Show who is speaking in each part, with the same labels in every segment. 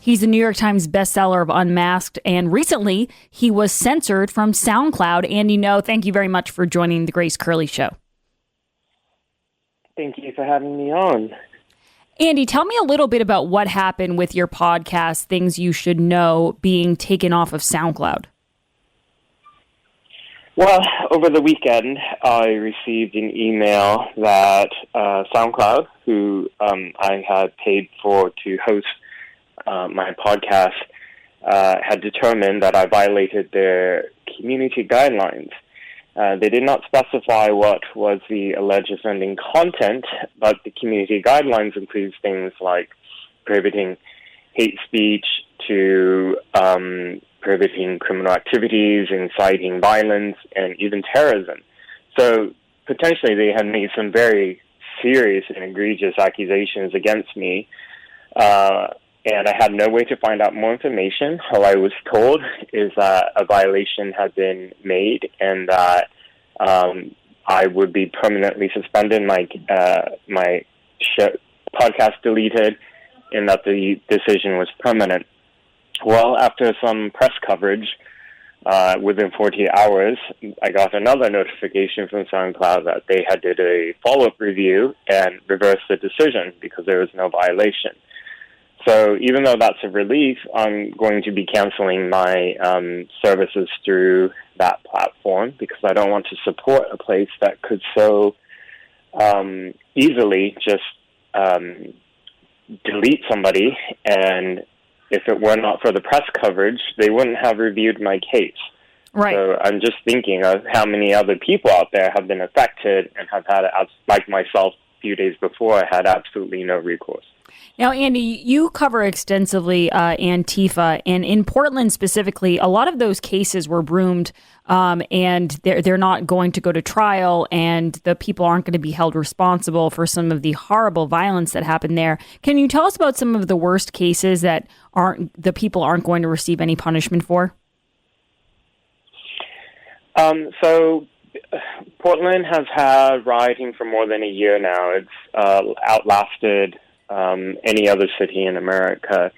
Speaker 1: He's the New York Times bestseller of Unmasked, and recently he was censored from SoundCloud. Andy Ngo, thank you very much for joining the Grace Curley Show.
Speaker 2: Thank you for having me on.
Speaker 1: Andy, tell me a little bit about what happened with your podcast, Things You Should Know, being taken off of SoundCloud.
Speaker 2: Well, over the weekend, I received an email that SoundCloud, who I had paid for to host my podcast, had determined that I violated their community guidelines. They did not specify what was the alleged offending content, but the community guidelines includes things like prohibiting hate speech to prohibiting criminal activities, inciting violence, and even terrorism. So potentially they had made some very serious and egregious accusations against me, and I had no way to find out more information. All I was told is that a violation had been made and that I would be permanently suspended, my podcast deleted, and that the decision was permanent. Well, after some press coverage, within 48 hours, I got another notification from SoundCloud that they had did a follow-up review and reversed the decision because there was no violation. So even though that's a relief, I'm going to be canceling my services through that platform because I don't want to support a place that could so easily just delete somebody, and if it were not for the press coverage, they wouldn't have reviewed my case.
Speaker 1: Right.
Speaker 2: So I'm just thinking of how many other people out there have been affected and have had, like myself, a few days before, I had absolutely no recourse.
Speaker 1: Now, Andy, you cover extensively Antifa, and in Portland specifically, a lot of those cases were broomed, and they're not going to go to trial, and the people aren't going to be held responsible for some of the horrible violence that happened there. Can you tell us about some of the worst cases that the people aren't going to receive any punishment for?
Speaker 2: So Portland has had rioting for more than a year now. It's outlasted any other city in America,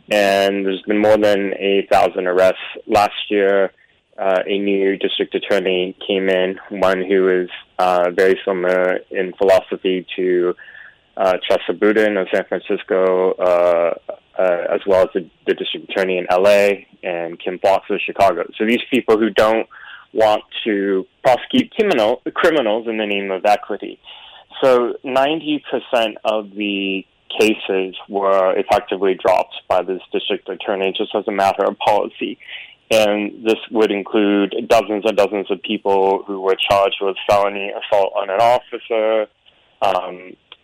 Speaker 2: and there's been more than 1,000 arrests. Last year, a new district attorney came in, one who is very similar in philosophy to Chester Boudin of San Francisco, as well as the district attorney in LA and Kim Foxx of Chicago. So these people who don't want to prosecute criminals in the name of equity. So 90% of the cases were effectively dropped by this district attorney just as a matter of policy. And this would include dozens and dozens of people who were charged with felony assault on an officer,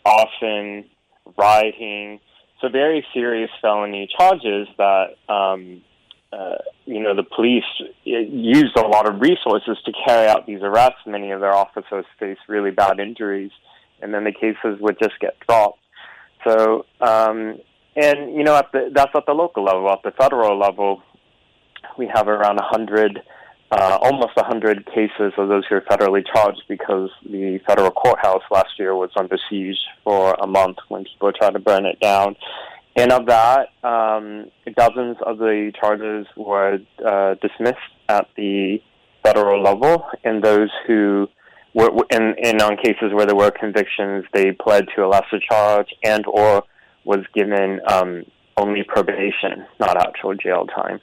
Speaker 2: arson, rioting. So very serious felony charges that, the police used a lot of resources to carry out these arrests. Many of their officers faced really bad injuries, and then the cases would just get dropped. So, that's at the local level. At the federal level, we have around 100, almost 100 cases of those who are federally charged because the federal courthouse last year was under siege for a month when people tried to burn it down. And of that, dozens of the charges were dismissed at the federal level, and those who were in on cases where there were convictions, they pled to a lesser charge and or was given only probation, not actual jail time.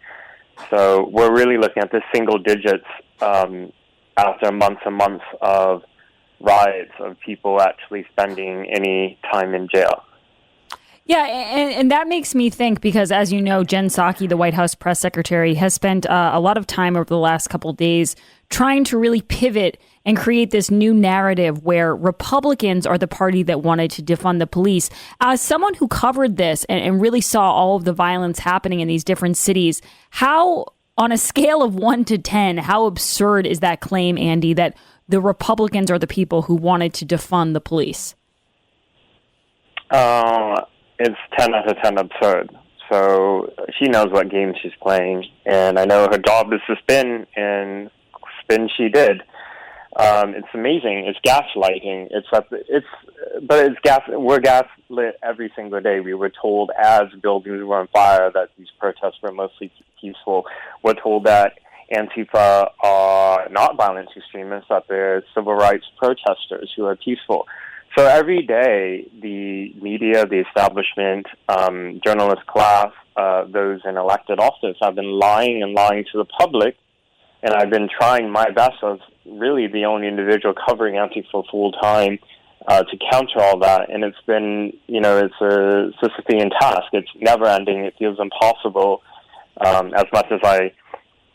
Speaker 2: So we're really looking at the single digits after months and months of riots of people actually spending any time in jail.
Speaker 1: Yeah, and that makes me think because, as you know, Jen Psaki, the White House press secretary, has spent a lot of time over the last couple of days trying to really pivot and create this new narrative where Republicans are the party that wanted to defund the police. As someone who covered this and really saw all of the violence happening in these different cities, how, on a scale of 1 to 10, how absurd is that claim, Andy, that the Republicans are the people who wanted to defund the police?
Speaker 2: It's 10 out of 10 absurd. So she knows what game she's playing, and I know her job is to spin, and spin she did. It's amazing. It's gaslighting. We're gaslit every single day. We were told as buildings were on fire that these protests were mostly peaceful. We're told that Antifa are not violent extremists, that they're civil rights protesters who are peaceful. So every day, the media, the establishment, journalist class, those in elected office have been lying and lying to the public. And I've been trying my best as really the only individual covering Antifa full time to counter all that. And it's been, it's a Sisyphean task. It's never ending. It feels impossible. As much as I,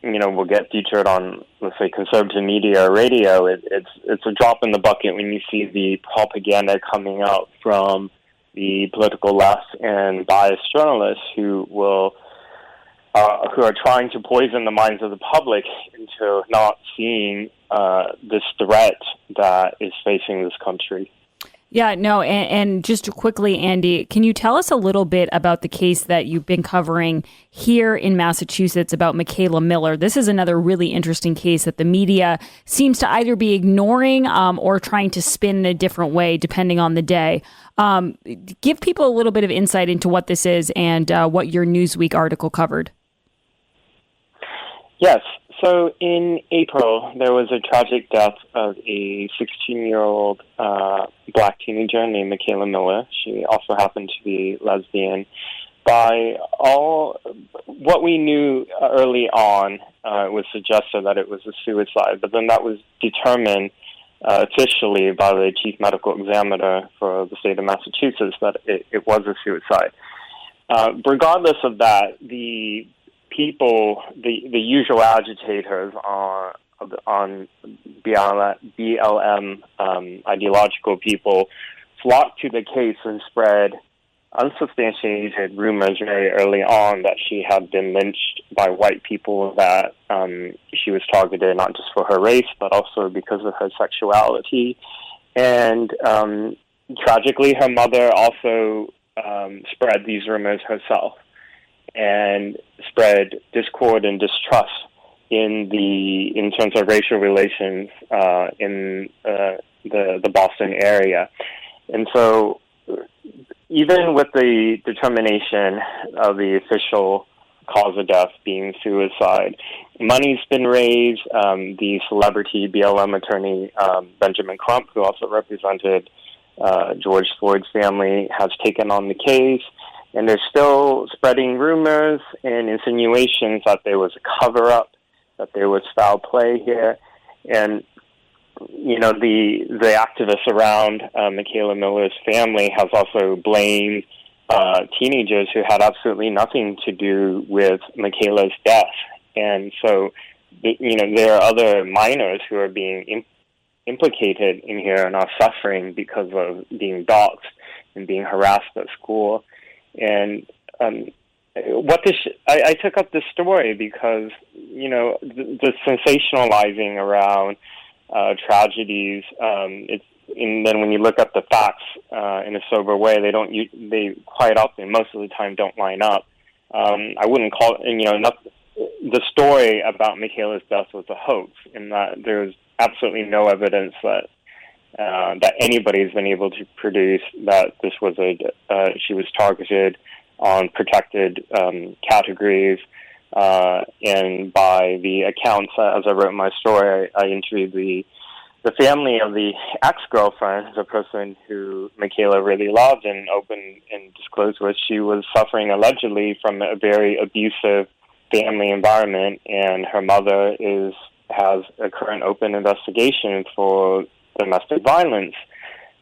Speaker 2: will get featured on, let's say, conservative media or radio, it's a drop in the bucket when you see the propaganda coming out from the political left and biased journalists who are trying to poison the minds of the public into not seeing this threat that is facing this country.
Speaker 1: Yeah, no, and just quickly, Andy, can you tell us a little bit about the case that you've been covering here in Massachusetts about Michaela Miller? This is another really interesting case that the media seems to either be ignoring or trying to spin in a different way, depending on the day. Give people a little bit of insight into what this is and what your Newsweek article covered.
Speaker 2: Yes. So in April, there was a tragic death of a 16-year-old black teenager named Michaela Miller. She also happened to be lesbian. By all what we knew early on, it was suggested that it was a suicide, but then that was determined officially by the chief medical examiner for the state of Massachusetts that it was a suicide. Regardless of that, the the usual agitators on BLM ideological people flocked to the case and spread unsubstantiated rumors very early on that she had been lynched by white people, that she was targeted not just for her race, but also because of her sexuality. And tragically, her mother also spread these rumors herself and spread discord and distrust in terms of racial relations in the Boston area. And so even with the determination of the official cause of death being suicide, money's been raised. The celebrity BLM attorney Benjamin Crump, who also represented George Floyd's family, has taken on the case. And they're still spreading rumors and insinuations that there was a cover-up, that there was foul play here. And, the activists around Michaela Miller's family has also blamed teenagers who had absolutely nothing to do with Michaela's death. And so, there are other minors who are being implicated in here and are suffering because of being doxxed and being harassed at school. And I took up this story because, the sensationalizing around tragedies, and then when you look at the facts in a sober way, they quite often, most of the time, don't line up. I wouldn't call it, the story about Michaela's death was a hoax, in that there's absolutely no evidence that anybody's been able to produce that this was she was targeted on protected categories, and by the accounts, as I wrote in my story, I interviewed the family of the ex-girlfriend, the person who Michaela really loved and opened and disclosed with. She was suffering allegedly from a very abusive family environment, and her mother has a current open investigation for domestic violence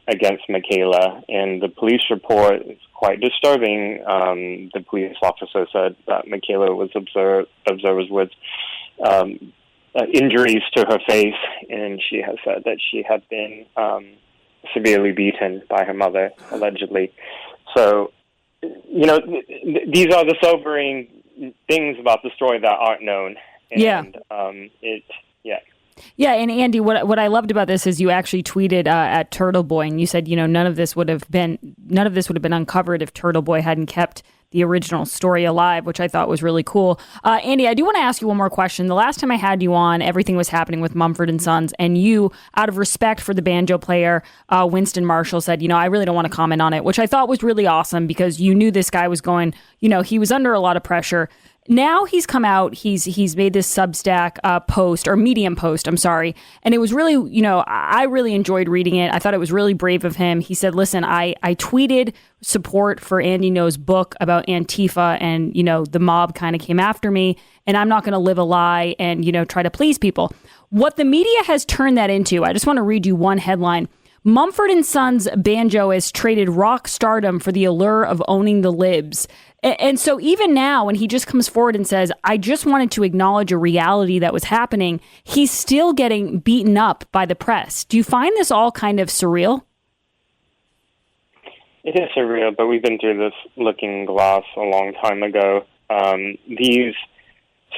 Speaker 2: against Michaela, and the police report is quite disturbing. The police officer said that Michaela was observed with injuries to her face, and she has said that she had been severely beaten by her mother, allegedly. So, these are the sobering things about the story that aren't known. And,
Speaker 1: Yeah, and Andy, what I loved about this is you actually tweeted at Turtle Boy, and you said, none of this would have been uncovered if Turtle Boy hadn't kept the original story alive, which I thought was really cool. Andy, I do want to ask you one more question. The last time I had you on, everything was happening with Mumford and Sons, and you, out of respect for the banjo player, Winston Marshall, said, I really don't want to comment on it, which I thought was really awesome because you knew this guy was going, he was under a lot of pressure. Now he's come out, he's made this Substack post, or Medium post, I'm sorry. And it was really, I really enjoyed reading it. I thought it was really brave of him. He said, listen, I tweeted support for Andy No's book about Antifa and, the mob kind of came after me and I'm not going to live a lie and, try to please people. What the media has turned that into, I just want to read you one headline. Mumford and Sons banjoist traded rock stardom for the allure of owning the libs. And so even now, when he just comes forward and says, I just wanted to acknowledge a reality that was happening, he's still getting beaten up by the press. Do you find this all kind of surreal?
Speaker 2: It is surreal, but we've been through this looking glass a long time ago. These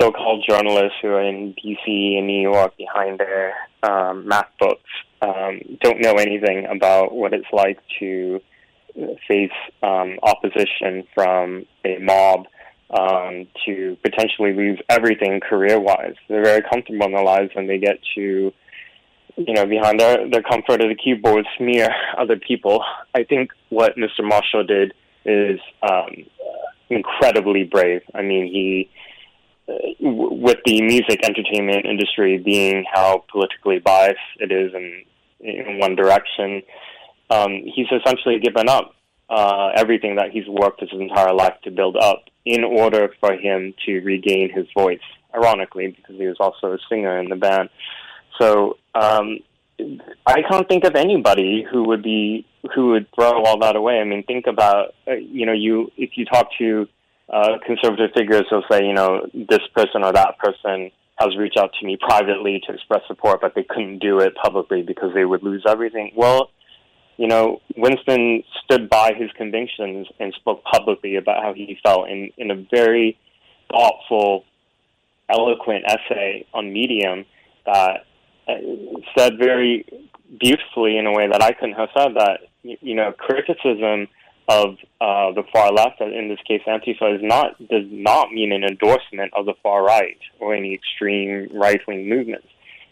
Speaker 2: so-called journalists who are in D.C. and New York behind their MacBooks don't know anything about what it's like to face opposition from a mob, to potentially lose everything career-wise. They're very comfortable in their lives when they get to, behind their comfort of the keyboard, smear other people. I think what Mr. Marshall did is incredibly brave. I mean, he, with the music entertainment industry being how politically biased it is in one direction, he's essentially given up everything that he's worked his entire life to build up in order for him to regain his voice, ironically, because he was also a singer in the band. So I can't think of anybody who would throw all that away. I mean, think about, if you talk to conservative figures, they'll say, this person or that person has reached out to me privately to express support, but they couldn't do it publicly because they would lose everything. Well, Winston stood by his convictions and spoke publicly about how he felt in a very thoughtful, eloquent essay on Medium that said very beautifully in a way that I couldn't have said that, criticism of the far left, in this case Antifa, does not mean an endorsement of the far right or any extreme right-wing movements.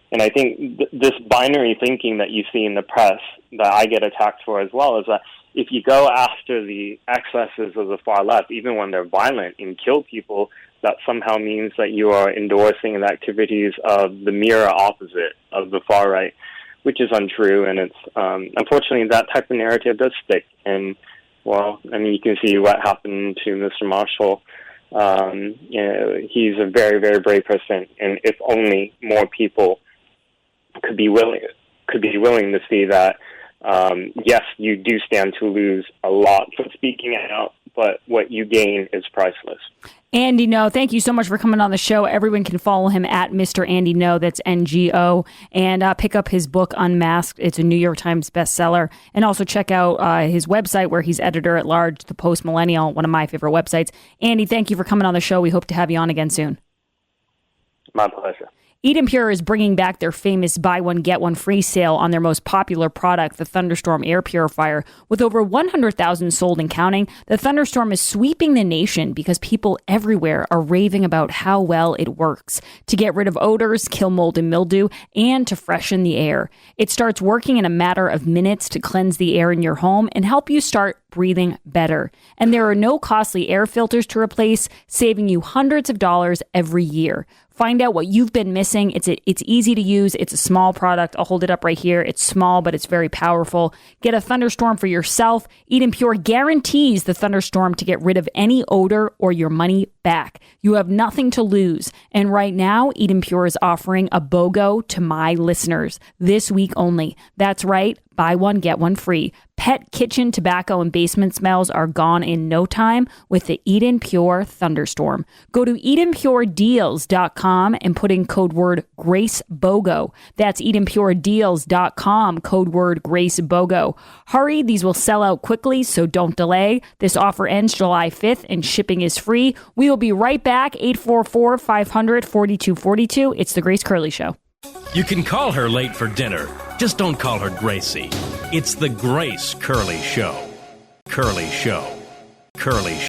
Speaker 2: And I think this binary thinking that you see in the press that I get attacked for as well is that if you go after the excesses of the far left, even when they're violent and kill people, that somehow means that you are endorsing the activities of the mirror opposite of the far right, which is untrue. And it's unfortunately that type of narrative does stick. And well, I mean, you can see what happened to Mr. Marshall. He's a very, very brave person, and if only more people could be willing to see that, yes, you do stand to lose a lot for speaking out, but what you gain is priceless.
Speaker 1: Andy No, thank you so much for coming on the show. Everyone can follow him at Mr. Andy No, that's NGO, and pick up his book, Unmasked. It's a New York Times bestseller. And also check out his website where he's editor-at-large, The Post Millennial, one of my favorite websites. Andy, thank you for coming on the show. We hope to have you on again soon.
Speaker 2: My pleasure.
Speaker 1: Eden Pure is bringing back their famous buy one, get one free sale on their most popular product, the Thunderstorm Air Purifier. With over 100,000 sold and counting, the Thunderstorm is sweeping the nation because people everywhere are raving about how well it works to get rid of odors, kill mold and mildew, and to freshen the air. It starts working in a matter of minutes to cleanse the air in your home and help you start breathing better. And there are no costly air filters to replace, saving you hundreds of dollars every year. Find out what you've been missing. It's easy to use. It's a small product. I'll hold it up right here. It's small, but it's very powerful. Get a Thunderstorm for yourself. Eden Pure guarantees the Thunderstorm to get rid of any odor or your money back. You have nothing to lose. And right now, Eden Pure is offering a BOGO to my listeners this week only. That's right. Buy one, get one free. Pet, kitchen, tobacco, and basement smells are gone in no time with the Eden Pure Thunderstorm. Go to EdenPureDeals.com and put in code word GraceBOGO. That's EdenPureDeals.com, code word GraceBOGO. Hurry, these will sell out quickly, so don't delay. This offer ends July 5th and shipping is free. We will be right back, 844-500-4242. It's The Grace Curley Show.
Speaker 3: You can call her late for dinner. Just don't call her Gracie. It's the Grace Curley Show. Curly Show. Curly Show.